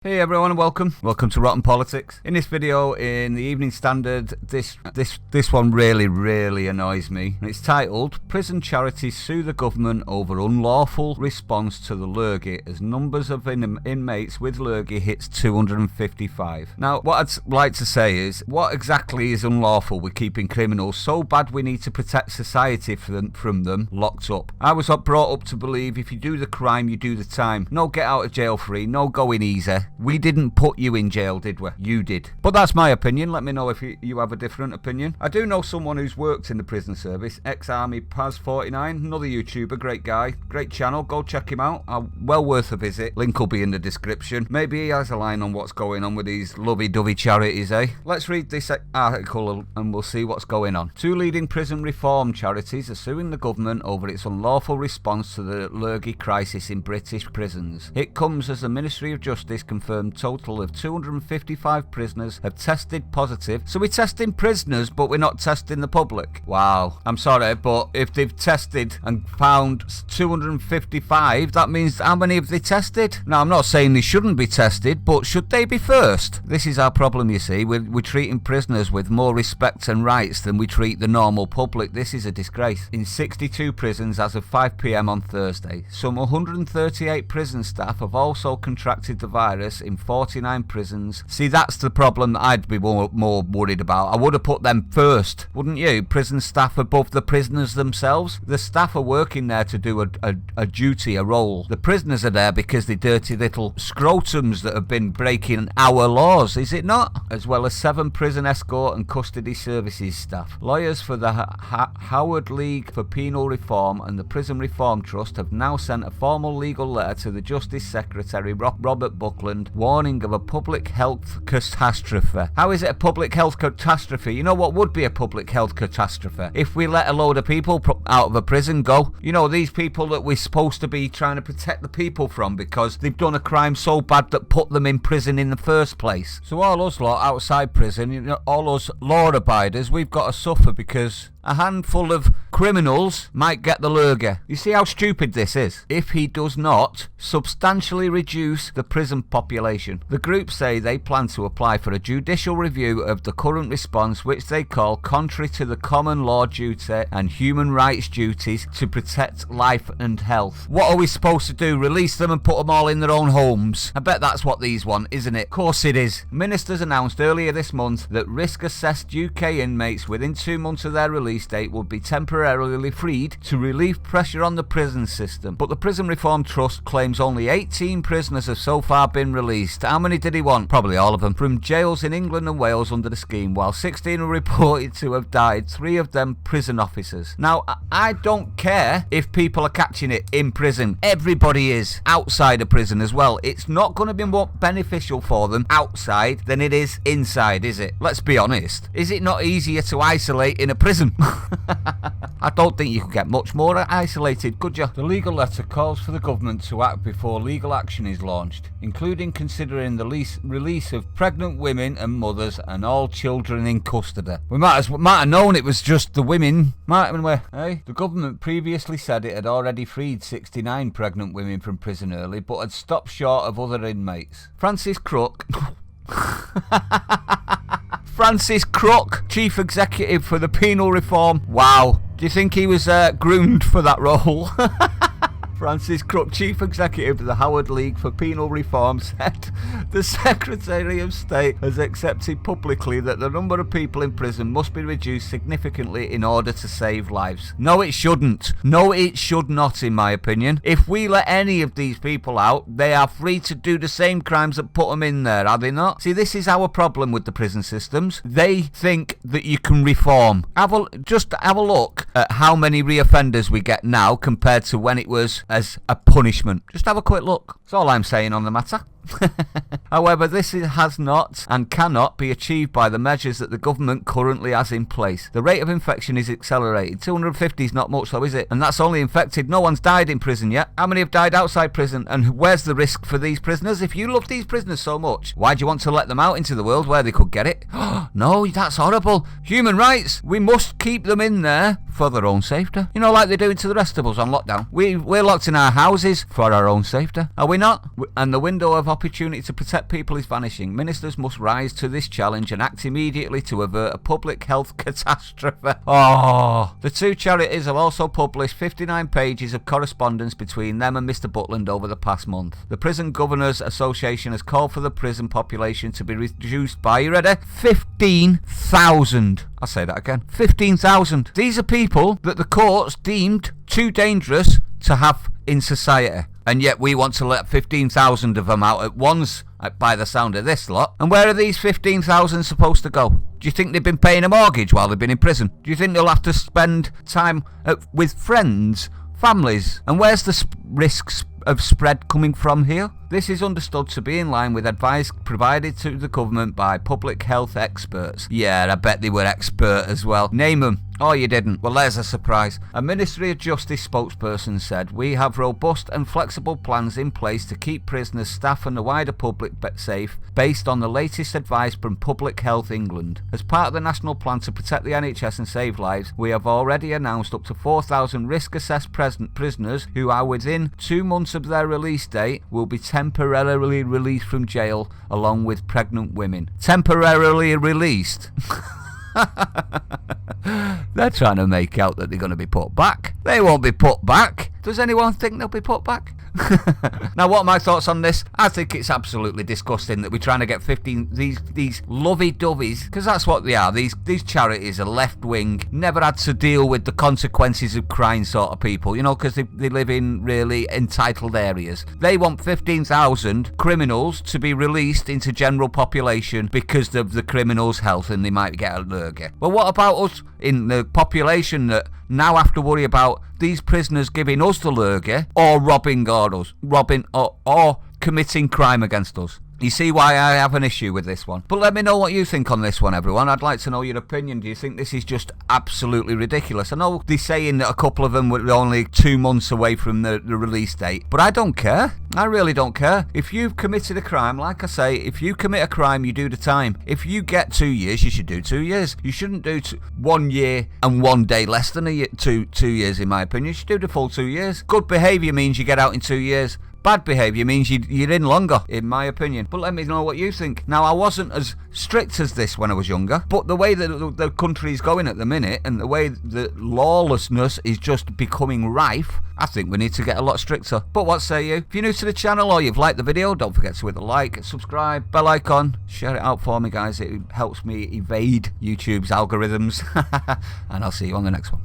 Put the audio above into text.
Hey everyone and welcome to Rotten Politics. In this video, in the Evening Standard, this one really annoys me. It's titled, Prison Charities Sue the Government Over Unlawful Response to the Lurgy as Numbers of Inmates with Lurgy Hits 255. Now, what I'd like to say is, what exactly is unlawful with keeping criminals so bad we need to protect society from them locked up? I was brought up to believe if you do the crime, you do the time. No get out of jail free, no going easy. We didn't put you in jail, did we? You did. But that's my opinion. Let me know if you have a different opinion. I do know someone who's worked in the prison service, ex-Army Paz 49, another YouTuber, great guy, great channel, go check him out. Well worth a visit. Link will be in the description. Maybe he has a line on what's going on with these lovey-dovey charities, eh? Let's read this article and we'll see what's going on. Two leading prison reform charities are suing the government over its unlawful response to the lurgy crisis in British prisons. It comes as the Ministry of Justice confirmed total of 255 prisoners have tested positive. So we're testing prisoners, but we're not testing the public. Wow. I'm sorry, but if they've tested and found 255, that means how many have they tested? Now, I'm not saying they shouldn't be tested, but should they be first? This is our problem, you see. We're treating prisoners with more respect and rights than we treat the normal public. This is a disgrace. In 62 prisons as of 5 p.m. on Thursday, some 138 prison staff have also contracted the virus in 49 prisons. See, that's the problem that I'd be more worried about. I would have put them first, wouldn't you? Prison staff above the prisoners themselves. The staff are working there to do a duty, a role. The prisoners are there because they're dirty little scrotums that have been breaking our laws, is it not? As well as 7 prison escort and custody services staff. Lawyers for the Howard League for Penal Reform and the Prison Reform Trust have now sent a formal legal letter to the Justice Secretary Robert Buckland warning of a public health catastrophe. How is it a public health catastrophe? You know what would be a public health catastrophe? If we let a load of people out of a prison go. You know, these people that we're supposed to be trying to protect the people from because they've done a crime so bad that put them in prison in the first place. So all us lot outside prison, you know, all us law abiders, we've got to suffer because a handful of criminals might get the lurgy. You see how stupid this is? If he does not substantially reduce the prison population. The group say they plan to apply for a judicial review of the current response, which they call contrary to the common law duty and human rights duties to protect life and health. What are we supposed to do? Release them and put them all in their own homes? I bet that's what these want, isn't it? Of course it is. Ministers announced earlier this month that risk-assessed UK inmates within 2 months of their release date would be temporarily freed to relieve pressure on the prison system. But the Prison Reform Trust claims only 18 prisoners have so far been released. How many did he want? Probably all of them. From jails in England and Wales under the scheme, while 16 are reported to have died, 3 of them prison officers. Now, I don't care if people are catching it in prison. Everybody is outside of prison as well. It's not going to be more beneficial for them outside than it is inside, is it? Let's be honest. Is it not easier to isolate in a prison? I don't think you could get much more isolated, could you? The legal letter calls for the government to act before legal action is launched, including considering the release of pregnant women and mothers and all children in custody. We might have known it was just the women, mightn't we? Eh? The government previously said it had already freed 69 pregnant women from prison early, but had stopped short of other inmates. Francis Crook... Francis Crook, Chief Executive for the Penal Reform. Wow. Do you think he was groomed for that role? Francis Crook, Chief Executive of the Howard League for Penal Reform, said the Secretary of State has accepted publicly that the number of people in prison must be reduced significantly in order to save lives. No, it shouldn't. No, it should not, in my opinion. If we let any of these people out, they are free to do the same crimes that put them in there, are they not? See, this is our problem with the prison systems. They think that you can reform. Just have a look at how many reoffenders we get now compared to when it was as a punishment. Just have a quick look. That's all I'm saying on the matter. However, this has not and cannot be achieved by the measures that the government currently has in place. The rate of infection is accelerated. 250 is not much though, is it? And that's only infected. No one's died in prison yet. How many have died outside prison? And where's the risk for these prisoners? If you love these prisoners so much, why do you want to let them out into the world where they could get it? No, that's horrible. Human rights. We must keep them in there for their own safety. You know, like they're doing to the rest of us on lockdown. We're locked in our houses for our own safety. Are we not? And the window of opportunity to protect people is vanishing. Ministers must rise to this challenge and act immediately to avert a public health catastrophe. Oh, the two charities have also published 59 pages of correspondence between them and Mr. Butland over the past month. The Prison Governors Association has called for the prison population to be reduced by, you ready? 15,000. I'll say that again. 15,000. These are people that the courts deemed too dangerous to have in society. And yet we want to let 15,000 of them out at once, by the sound of this lot. And where are these 15,000 supposed to go? Do you think they've been paying a mortgage while they've been in prison? Do you think they'll have to spend time with friends, families? And where's the risks of spread coming from here? This is understood to be in line with advice provided to the government by public health experts. Yeah, I bet they were expert as well. Name them. Oh, you didn't? Well, there's a surprise. A Ministry of Justice spokesperson said, "We have robust and flexible plans in place to keep prisoners, staff and the wider public safe based on the latest advice from Public Health England. As part of the national plan to protect the NHS and save lives, we have already announced up to 4,000 risk-assessed prisoners who are within 2 months of their release date will be temporarily released from jail along with pregnant women." Temporarily released? They're trying to make out that they're going to be put back. They won't be put back. Does anyone think they'll be put back? Now, what are my thoughts on this? I think it's absolutely disgusting that we're trying to get 15 these lovey-doveys, because that's what they are. These charities are left-wing, never had to deal with the consequences of crime sort of people, you know, because they live in really entitled areas. They want 15,000 criminals to be released into general population because of the criminals' health and they might get a lurgy. Well, what about us in the population that now have to worry about these prisoners giving us the lurgy or robbing or committing crime against us? You see why I have an issue with this one. But let me know what you think on this one, everyone. I'd like to know your opinion. Do you think this is just absolutely ridiculous? I know they're saying that a couple of them were only 2 months away from the release date, but I don't care. I really don't care. If you've committed a crime, like I say, if you commit a crime, you do the time. If you get 2 years, you should do 2 years. You shouldn't do 1 year and 1 day less than two years, in my opinion. You should do the full 2 years. Good behaviour means you get out in 2 years. Bad behaviour means you're in longer, in my opinion. But let me know what you think. Now, I wasn't as strict as this when I was younger, but the way that the country is going at the minute and the way that lawlessness is just becoming rife, I think we need to get a lot stricter. But what say you? If you're new to the channel or you've liked the video, don't forget to hit the like, subscribe, bell icon, share it out for me, guys. It helps me evade YouTube's algorithms. And I'll see you on the next one.